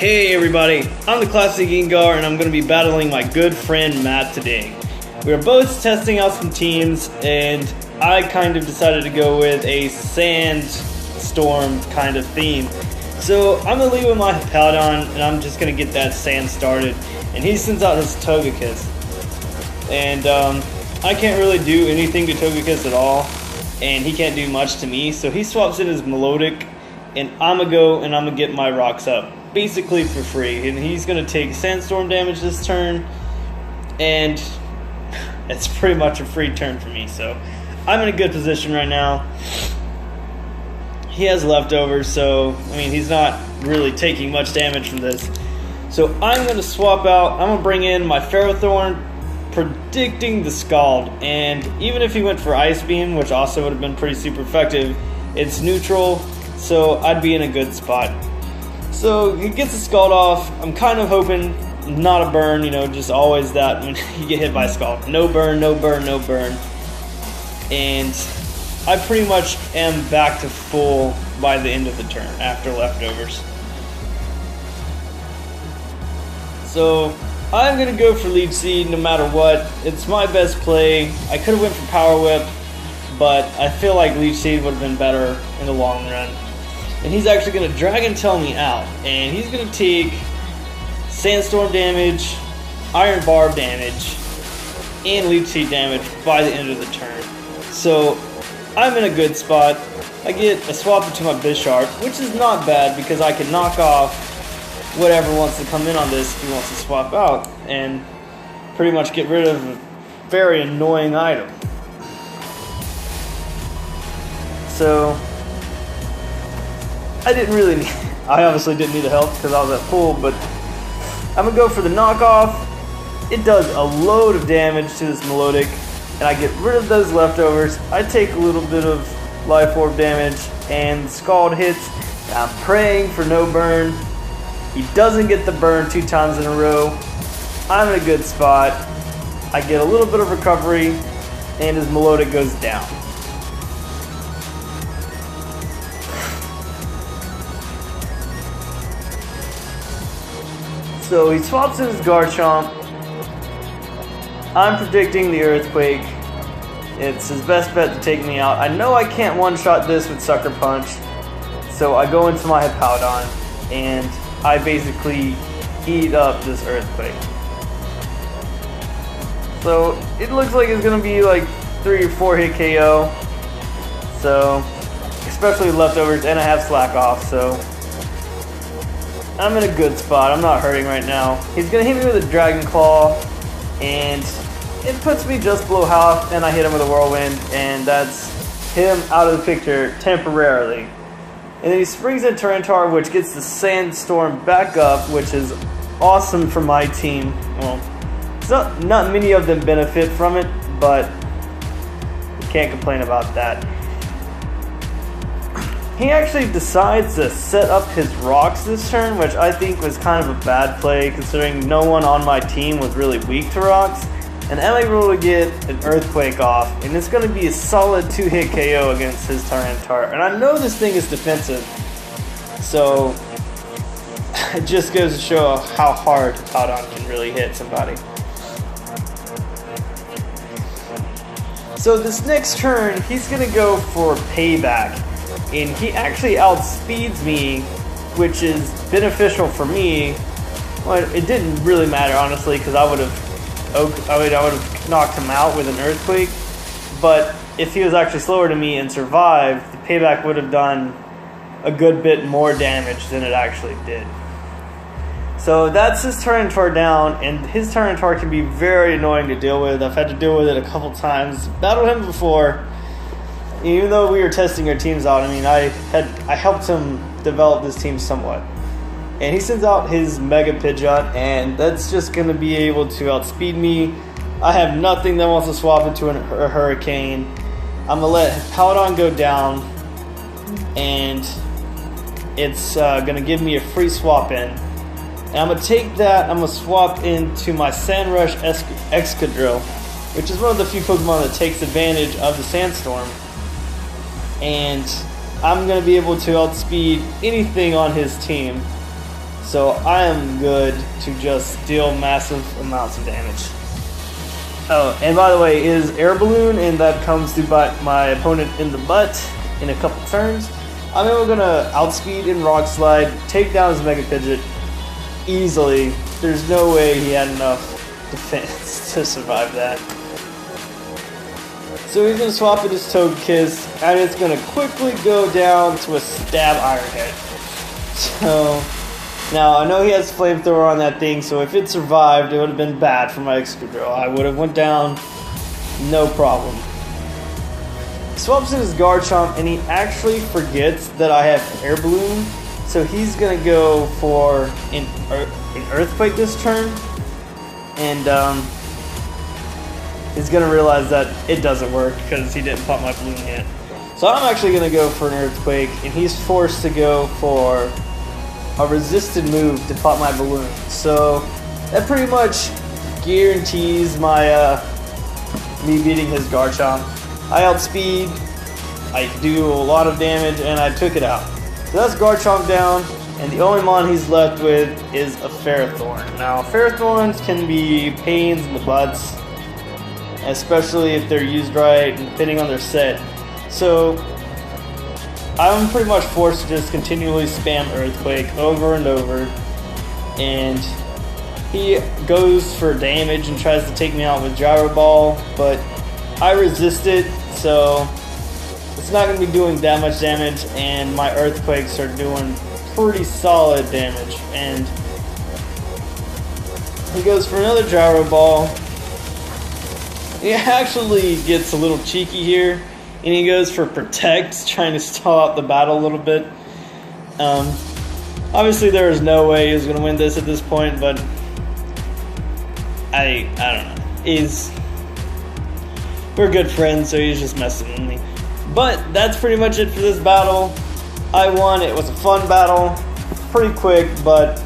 Hey everybody, I'm the Classic Gengar and I'm going to be battling my good friend Matt today. We are both testing out some teams and I kind of decided to go with a sandstorm kind of theme. So I'm going to lead with my Hippowdon and I'm just going to get that sand started. And he sends out his Togekiss. And I can't really do anything to Togekiss at all. And he can't do much to me. So he swaps in his Melodic and I'm going to go and I'm going to get my rocks up. Basically for free, and he's going to take sandstorm damage this turn, and it's pretty much a free turn for me, so I'm in a good position right now. He has leftovers, so I mean he's not really taking much damage from this. So I'm going to swap out, I'm going to bring in my Ferrothorn, predicting the Scald, and even if he went for Ice Beam, which also would have been pretty super effective, it's neutral, so I'd be in a good spot. So he gets the Scald off. I'm kind of hoping not a burn, you know, just always that when you get hit by a Scald. No burn, no burn, no burn. And I pretty much am back to full by the end of the turn after leftovers. So I'm going to go for Leech Seed no matter what. It's my best play. I could have went for Power Whip, but I feel like Leech Seed would have been better in the long run. And he's actually going to Dragon Tail me out. And he's going to take Sandstorm damage, Iron Barb damage, and Leech Seed damage by the end of the turn. So I'm in a good spot. I get a swap into my Bisharp, which is not bad because I can knock off whatever wants to come in on this if he wants to swap out. And pretty much get rid of a very annoying item. So I obviously didn't need the help because I was at full, but I'm going to go for the knockoff. It does a load of damage to this Melodic, and I get rid of those leftovers. I take a little bit of Life Orb damage, and Scald hits. I'm praying for no burn. He doesn't get the burn 2 times in a row. I'm in a good spot. I get a little bit of recovery, and his Melodic goes down. So he swaps in his Garchomp. I'm predicting the Earthquake. It's his best bet to take me out. I know I can't one-shot this with Sucker Punch. So I go into my Hippowdon and I basically eat up this Earthquake. So it looks like it's going to be like 3 or 4 hit KO. So, especially leftovers, and I have Slack off, so I'm in a good spot. I'm not hurting right now. He's going to hit me with a Dragon Claw, and it puts me just below half, and I hit him with a Whirlwind, and that's him out of the picture temporarily. And then he springs in Tyranitar, which gets the Sandstorm back up, which is awesome for my team. Well, not many of them benefit from it, but can't complain about that. He actually decides to set up his rocks this turn, which I think was kind of a bad play considering no one on my team was really weak to rocks. And I'm able to get an Earthquake off, and it's going to be a solid 2-hit KO against his Tyranitar. And I know this thing is defensive, so it just goes to show how hard Hippowdon can really hit somebody. So this next turn, he's going to go for Payback. And he actually outspeeds me, which is beneficial for me. Well, it didn't really matter, honestly, because I would have knocked him out with an Earthquake. But if he was actually slower to me and survived, the Payback would have done a good bit more damage than it actually did. So that's his Tyranitar down, and his Tyranitar can be very annoying to deal with. I've had to deal with it a couple times. Battled him before. Even though we were testing our teams out, I mean, I helped him develop this team somewhat. And he sends out his Mega Pidgeot, and that's just going to be able to outspeed me. I have nothing that wants to swap into a Hurricane. I'm going to let Hippowdon go down, and it's going to give me a free swap in. And I'm going to take that, I'm going to swap into my Sandrush Excadrill, which is one of the few Pokemon that takes advantage of the Sandstorm. And I'm going to be able to outspeed anything on his team. So I am good to just deal massive amounts of damage. Oh, and by the way, is air balloon, and that comes to bite my opponent in the butt in a couple turns. I'm able gonna outspeed and rock slide, take down his Mega Pidgeot easily. There's no way he had enough defense to survive that. So he's gonna swap it his Togekiss, and it's gonna quickly go down to a stab Iron Head. So now I know he has Flamethrower on that thing, so if it survived, it would have been bad for my Excadrill. I would have went down, no problem. Swaps in his Garchomp, and he actually forgets that I have Air Balloon, so he's gonna go for an Earthquake this turn, and he's gonna realize that it doesn't work because he didn't pop my balloon yet. So I'm actually gonna go for an Earthquake, and he's forced to go for a resisted move to pop my balloon. So that pretty much guarantees my me beating his Garchomp. I outspeed, I do a lot of damage, and I took it out. So that's Garchomp down, and the only mon he's left with is a Ferrothorn. Now, Ferrothorns can be pains in the butts, especially if they're used right and depending on their set. So I'm pretty much forced to just continually spam Earthquake over and over, and he goes for damage and tries to take me out with Gyro Ball, but I resist it, so it's not going to be doing that much damage, and my Earthquakes are doing pretty solid damage. And he goes for another Gyro Ball. He actually gets a little cheeky here, and he goes for Protect, trying to stall out the battle a little bit. Obviously there was no way he was going to win this at this point, but I don't know. We're good friends, so he's just messing with me. But that's pretty much it for this battle. I won. It was a fun battle. Pretty quick, but